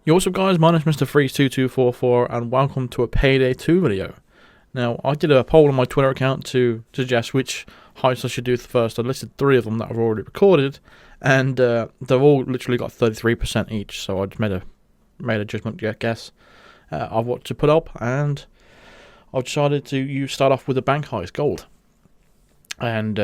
Yo, what's up guys, my name is Mr. Freeze2244 and welcome to a Payday 2 video. Now, I did a poll on my Twitter account to suggest which heists I should do first. I listed 3 of them that I've already recorded, and they've all literally got 33% each, so I just made a judgment guess of what to put up, and I've decided to start off with a bank heist gold. And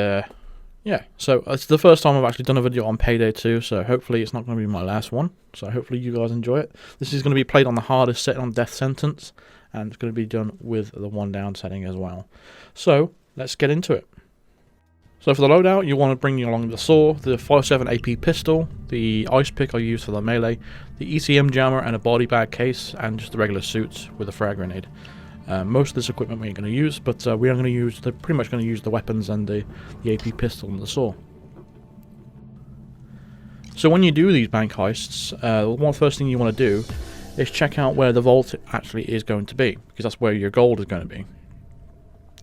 yeah, so it's the first time I've actually done a video on Payday 2, so hopefully it's not going to be my last one. So hopefully you guys enjoy it. This is going to be played on the hardest setting on death sentence, and it's going to be done with the 1 down setting as well. So let's get into it. So for the loadout, you want to bring along the saw, the 5.7 AP pistol, the ice pick I use for the melee, the ECM jammer and a body bag case, and just the regular suits with a frag grenade. Most of this equipment we ain't going to use, but we are going to use pretty much going to use the weapons and the AP pistol and the saw. So when you do these bank heists, one first thing you want to do is check out where the vault actually is going to be, because that's where your gold is going to be,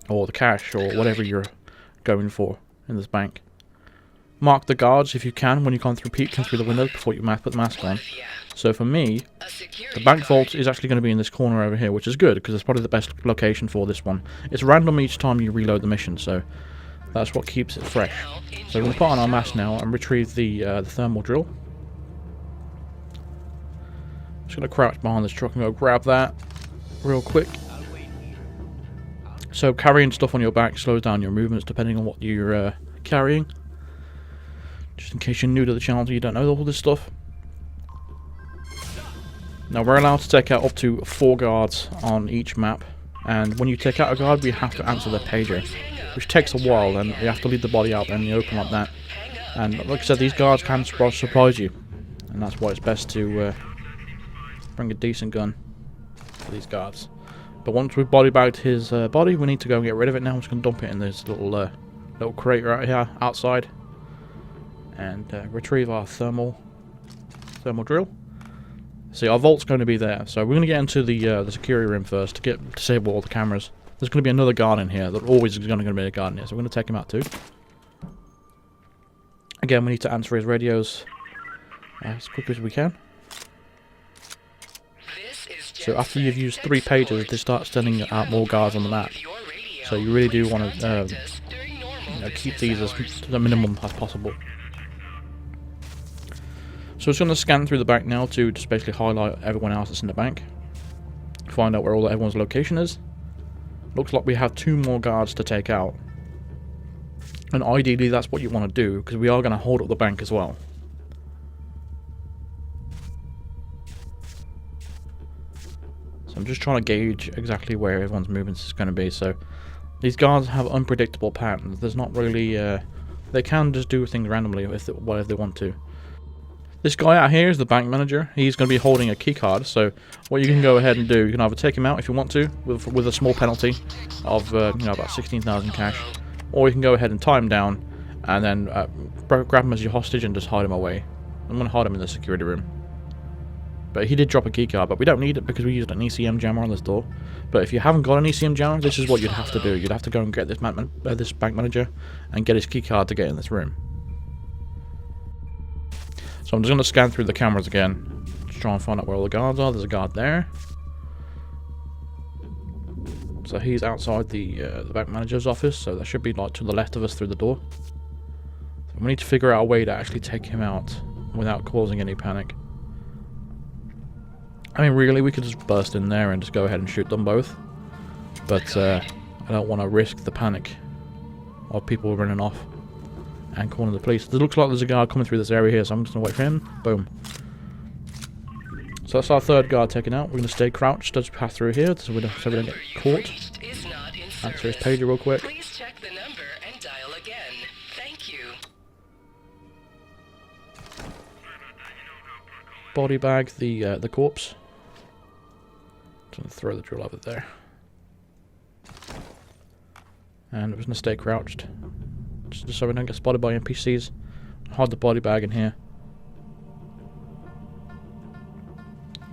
or the cash, or whatever you're going for in this bank. Mark the guards if you can when you come through the windows before you put the mask on. So for me, the bank vault is actually going to be in this corner over here, which is good because it's probably the best location for this one. It's random each time you reload the mission, so that's what keeps it fresh. So we're going to put on our mask now and retrieve the thermal drill. Just going to crouch behind this truck and go grab that real quick. So carrying stuff on your back slows down your movements depending on what you're carrying. Just in case you're new to the channel and you don't know all this stuff. Now we're allowed to take out up to 4 guards on each map, and when you take out a guard we have to answer their pager, which takes a while, and you have to leave the body out there in the open like that. And like I said, these guards can surprise you, and that's why it's best to bring a decent gun for these guards. But once we've body bagged his body, we need to go and get rid of it now. I'm just going to dump it in this little crate right here outside, and retrieve our thermal drill. See, our vault's going to be there, so we're going to get into the security room first to disable all the cameras. There's going to be another guard in here. There's always going to be a guard in here, so we're going to take him out too. Again, we need to answer his radios as quick as we can. So after you've used 3 pages, they start sending out more guards on the map. So you really do want to keep these as to the minimum as possible. So it's going to scan through the bank now to just basically highlight everyone else that's in the bank. Find out where everyone's location is. Looks like we have 2 more guards to take out. And ideally that's what you want to do, because we are going to hold up the bank as well. So I'm just trying to gauge exactly where everyone's movements is going to be. So these guards have unpredictable patterns. There's not really... they can just do things randomly if they want to. This guy out here is the bank manager. He's going to be holding a key card, so what you can go ahead and do, you can either take him out if you want to, with a small penalty of about 16,000 cash, or you can go ahead and tie him down, and then grab him as your hostage and just hide him away. I'm going to hide him in the security room. But he did drop a key card, but we don't need it because we used an ECM jammer on this door. But if you haven't got an ECM jammer, this is what you'd have to do. You'd have to go and get this bank manager and get his key card to get in this room. So I'm just going to scan through the cameras again, just try and find out where all the guards are. There's a guard there. So he's outside the bank manager's office, so that should be like to the left of us through the door. So we need to figure out a way to actually take him out without causing any panic. I mean, really, we could just burst in there and just go ahead and shoot them both. But I don't want to risk the panic of people running off and calling the police. It looks like there's a guard coming through this area here, so I'm just going to wait for him. Boom. So that's our 3rd guard taken out. We're going to stay crouched as we pass through here so we don't get caught. Answer his pager real quick. Please check the number and dial again. Thank you. Body bag the corpse. Just going to throw the drill over there. And we're just going to stay crouched, just so we don't get spotted by NPCs. Hide the body bag in here.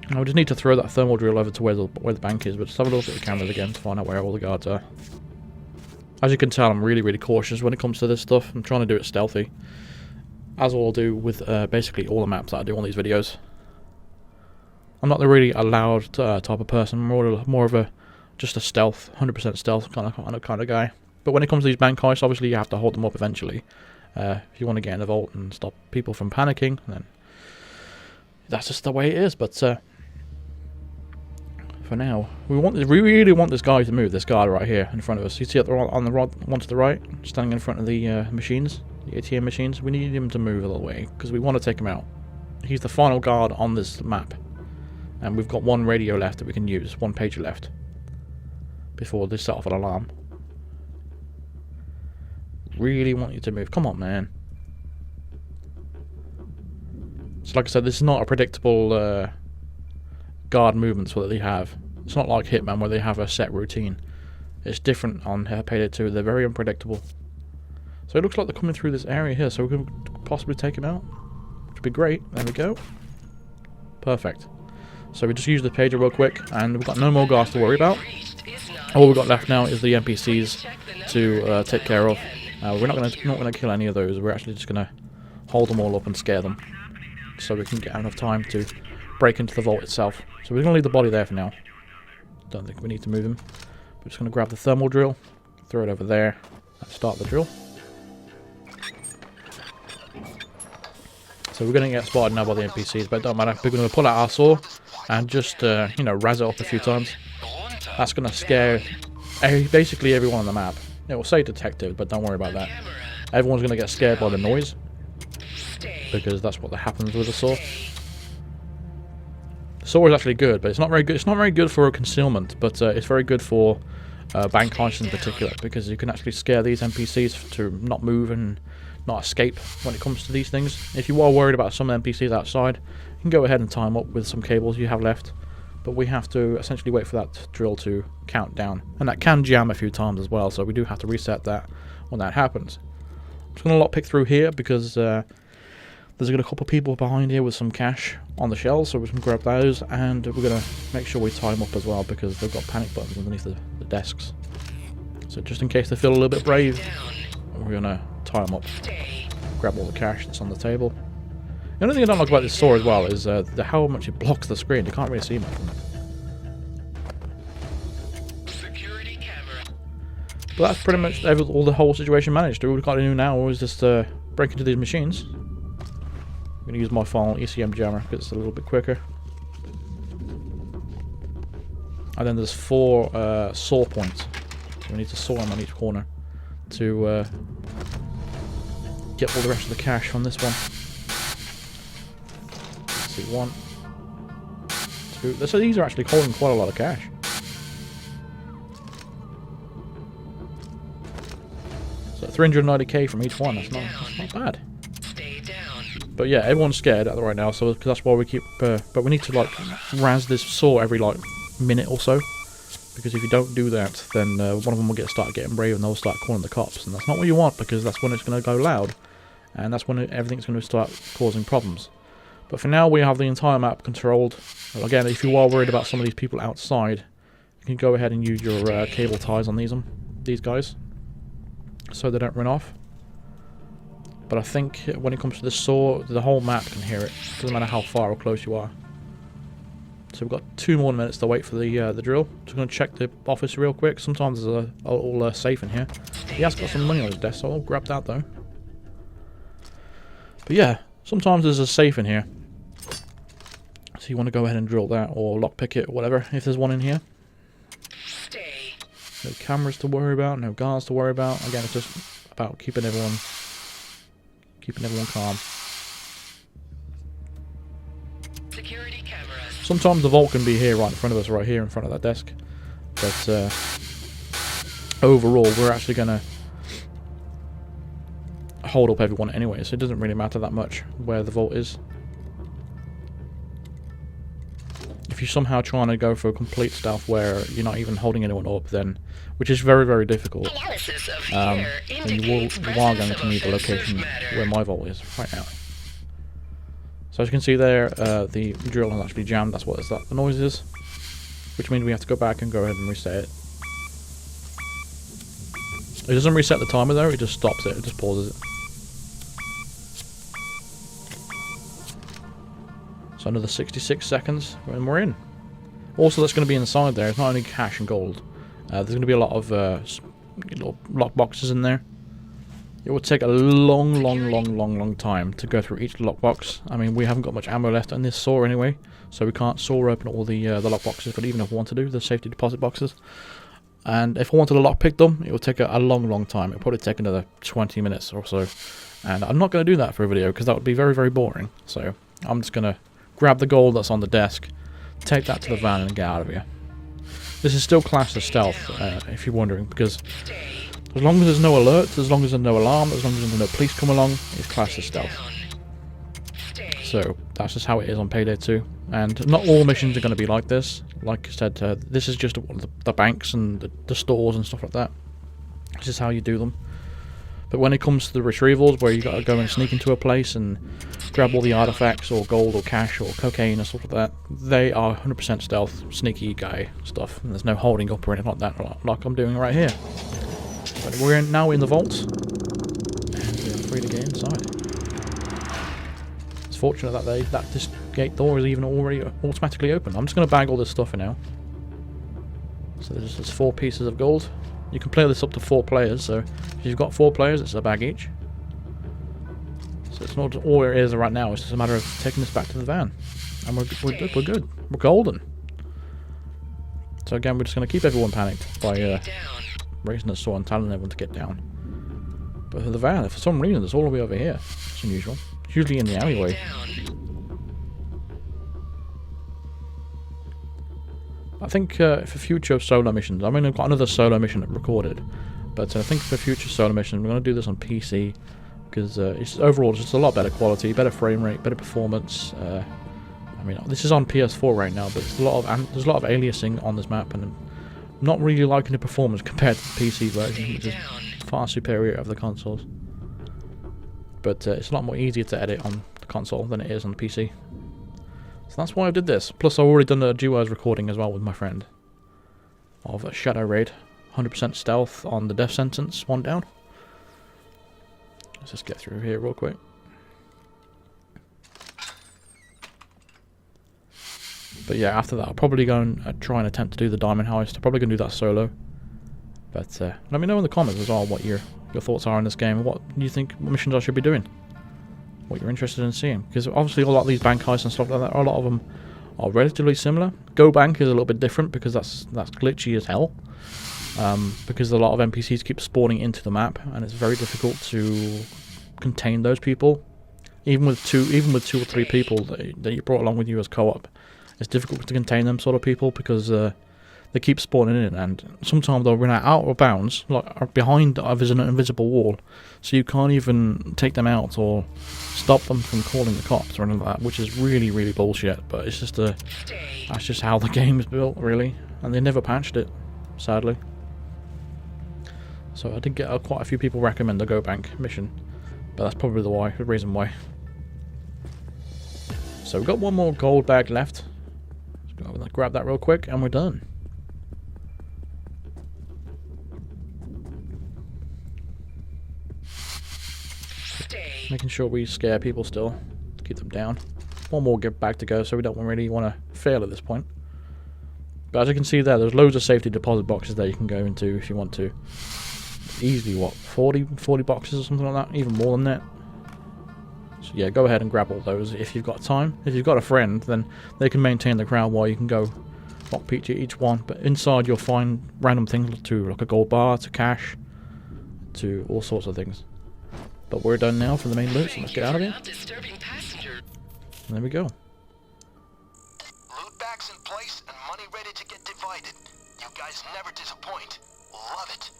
Now we just need to throw that thermal drill over to where the bank is, but just have a look at the cameras again to find out where all the guards are. As you can tell, I'm really cautious when it comes to this stuff. I'm trying to do it stealthy, as I'll do with basically all the maps that I do on these videos. I'm not the really a loud type of person. I'm more of a just a stealth, 100% stealth kind of guy. But when it comes to these bank heists, obviously you have to hold them up eventually. If you want to get in the vault and stop people from panicking, then that's just the way it is. But for now, we really want this guy to move. This guy right here in front of us. You see on the one to the right, standing in front of the machines, the ATM machines. We need him to move a little way because we want to take him out. He's the final guard on this map, and we've got one radio left that we can use, one pager left, before they set off an alarm. Really want you to move. Come on, man. So like I said, this is not a predictable guard movements that they have. It's not like Hitman where they have a set routine. It's different on Payday 2. They're very unpredictable. So it looks like they're coming through this area here, so we can possibly take him out, which would be great. There we go. Perfect. So we just use the pager real quick, and we've got no more guards to worry about. All we've got left now is the NPCs to take care of. We're not gonna kill any of those. We're actually just gonna hold them all up and scare them, so we can get enough time to break into the vault itself. So we're gonna leave the body there for now. Don't think we need to move him. We're just gonna grab the thermal drill, throw it over there, and start the drill. So we're gonna get spotted now by the NPCs, but it don't matter. We're gonna pull out our saw and just you know, razz it up a few times. That's gonna scare basically everyone on the map. It will say detective, but don't worry about that. Everyone's going to get scared by the noise, because that's what happens with the saw. The saw is actually good, but it's not very good. It's not very good for concealment, but it's very good for bank heists in particular, because you can actually scare these NPCs to not move and not escape when it comes to these things. If you are worried about some NPCs outside, you can go ahead and tie them up with some cables you have left. But we have to essentially wait for that drill to count down. And that can jam a few times as well, so we do have to reset that when that happens. I'm just going to lockpick through here because there's a couple of people behind here with some cash on the shelves, so we can grab those, and we're going to make sure we tie them up as well because they've got panic buttons underneath the desks. So just in case they feel a little bit brave, we're going to tie them up. Grab all the cash that's on the table. The only thing I don't like about this saw as well is how much it blocks the screen. You can't really see much from it. But that's pretty much all the whole situation managed. All we've got to do now is just break into these machines. I'm going to use my final ECM jammer because it's a little bit quicker. And then there's 4 saw points. So we need to saw them on each corner to get all the rest of the cash from this one. 1, 2. So these are actually holding quite a lot of cash. So 390k from each one. That's not bad. But yeah, everyone's scared right now, so that's why we keep. But we need to like razz this saw every like minute or so, because if you don't do that, then one of them will start getting brave and they'll start calling the cops, and that's not what you want, because that's when it's going to go loud, and that's when everything's going to start causing problems. But for now, we have the entire map controlled. Again, if you are worried about some of these people outside, you can go ahead and use your cable ties on these guys, so they don't run off. But I think when it comes to the saw, the whole map can hear it. Doesn't matter how far or close you are. So we've got 2 more minutes to wait for the drill. Just going to check the office real quick. Sometimes there's a little safe in here. He has got some money on his desk, so I'll grab that though. But yeah, sometimes there's a safe in here. So you want to go ahead and drill that, or lockpick it, or whatever, if there's one in here. No cameras to worry about, no guards to worry about. Again, it's just about keeping everyone calm. Security cameras. Sometimes the vault can be here, right in front of us, right here in front of that desk. But overall, we're actually going to hold up everyone anyway, so it doesn't really matter that much where the vault is. If you're somehow trying to go for a complete stealth where you're not even holding anyone up, then, which is very, very difficult, then you are going to need the location where my vault is right now. So as you can see there, the drill has actually jammed. That's what the noise is, which means we have to go back and go ahead and reset it. It doesn't reset the timer though, it just stops it, it just pauses it. So So another 66 seconds and we're in. Also, that's going to be inside there. It's not only cash and gold. There's going to be a lot of little lock boxes in there. It would take a long time to go through each lockbox. I mean, we haven't got much ammo left on this saw anyway, so we can't saw open all the lockboxes. But even if we want to do the safety deposit boxes, and if I wanted to lockpick them, it would take a long time. It would probably take another 20 minutes or so. And I'm not going to do that for a video because that would be very boring. So I'm just going to grab the gold that's on the desk, take that to the van, and get out of here. This is still classed as stealth, if you're wondering, because as long as there's no alert, as long as there's no alarm, as long as there's no police come along, it's classed as stealth. So that's just how it is on Payday 2. And not all missions are going to be like this. Like I said, this is just the banks and the stores and stuff like that. This is how you do them. But when it comes to the retrievals, where you got to go and sneak into a place and grab all the artifacts or gold or cash or cocaine or stuff like that, they are 100% stealth, sneaky guy stuff. And there's no holding up or anything like that, like I'm doing right here. But we're now in the vault, and we're free to get inside. It's fortunate that this gate door is even already automatically open. I'm just going to bag all this stuff in now. So there's 4 pieces of gold. You can play this up to 4 players, so if you've got 4 players, it's a bag each. So it's not all it is right now, it's just a matter of taking this back to the van. And we're good. We're golden. So again, we're just going to keep everyone panicked by raising the saw and telling everyone to get down. But for the van, for some reason, it's all the way over here. It's unusual. It's usually in the alleyway. I think for future solo missions, I mean, I've got another solo mission recorded, but I think for future solo missions, we're going to do this on PC, because it's overall just a lot better quality, better frame rate, better performance. I mean, this is on PS4 right now, but there's a lot of aliasing on this map, and I'm not really liking the performance compared to the PC version, which is far superior of the consoles. But it's a lot more easier to edit on the console than it is on the PC. So that's why I did this. Plus, I've already done a duos recording as well with my friend of a Shadow Raid, 100% stealth on the death sentence, 1 down. Let's just get through here real quick. But yeah, after that, I'll probably go and try and attempt to do the diamond heist. I'm probably going to do that solo. But let me know in the comments as well what your thoughts are on this game. What you think missions I should be doing. What you're interested in seeing. Because obviously a lot of these bank heists and stuff like that, a lot of them are relatively similar. Go Bank is a little bit different because that's glitchy as hell. Because a lot of NPCs keep spawning into the map, and it's very difficult to contain those people. Even with two or 3 people that you brought along with you as co-op, it's difficult to contain them sort of people because they keep spawning in, and sometimes they'll run out of bounds, like behind an invisible wall, so you can't even take them out or stop them from calling the cops or anything like that, which is really bullshit. But it's just that's just how the game is built, really, and they never patched it, sadly. So I did get quite a few people recommend the Go Bank mission, but that's probably the reason why. So we've got 1 more gold bag left. Let's go grab that real quick, and we're done. Making sure we scare people still, to keep them down. 1 more bag to go, so we don't really want to fail at this point. But as you can see there's loads of safety deposit boxes there you can go into if you want to. Easily, what, 40 boxes or something like that? Even more than that. So yeah, go ahead and grab all those if you've got time. If you've got a friend, then they can maintain the crowd while you can go lockpick each one. But inside you'll find random things too, like a gold bar, to cash, to all sorts of things. But we're done now for the main loot, so let's get out of here. And there we go. Loot bags in place and money ready to get divided. You guys never disappoint. Love it.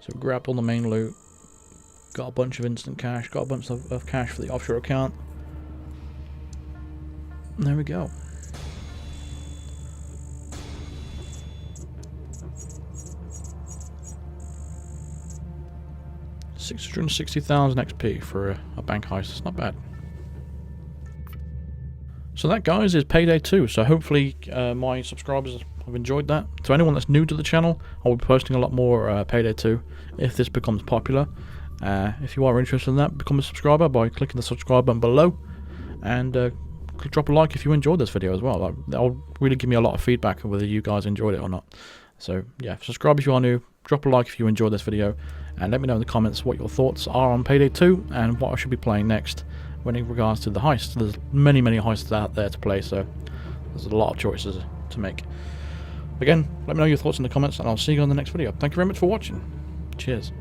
So we grabbed all the main loot. Got a bunch of instant cash. Got a bunch of cash for the offshore account. And there we go. $660,000 XP for a bank heist. It's not bad. So that, guys, is Payday 2. So hopefully my subscribers have enjoyed that. To anyone that's new to the channel, I'll be posting a lot more Payday 2 if this becomes popular. If you are interested in that, become a subscriber by clicking the subscribe button below. And drop a like if you enjoyed this video as well. Like, that'll really give me a lot of feedback on whether you guys enjoyed it or not. So yeah, subscribe if you are new, drop a like if you enjoyed this video, and let me know in the comments what your thoughts are on Payday 2 and what I should be playing next when in regards to the heist. There's many heists out there to play, so there's a lot of choices to make. Again, let me know your thoughts in the comments, and I'll see you on the next video. Thank you very much for watching. Cheers.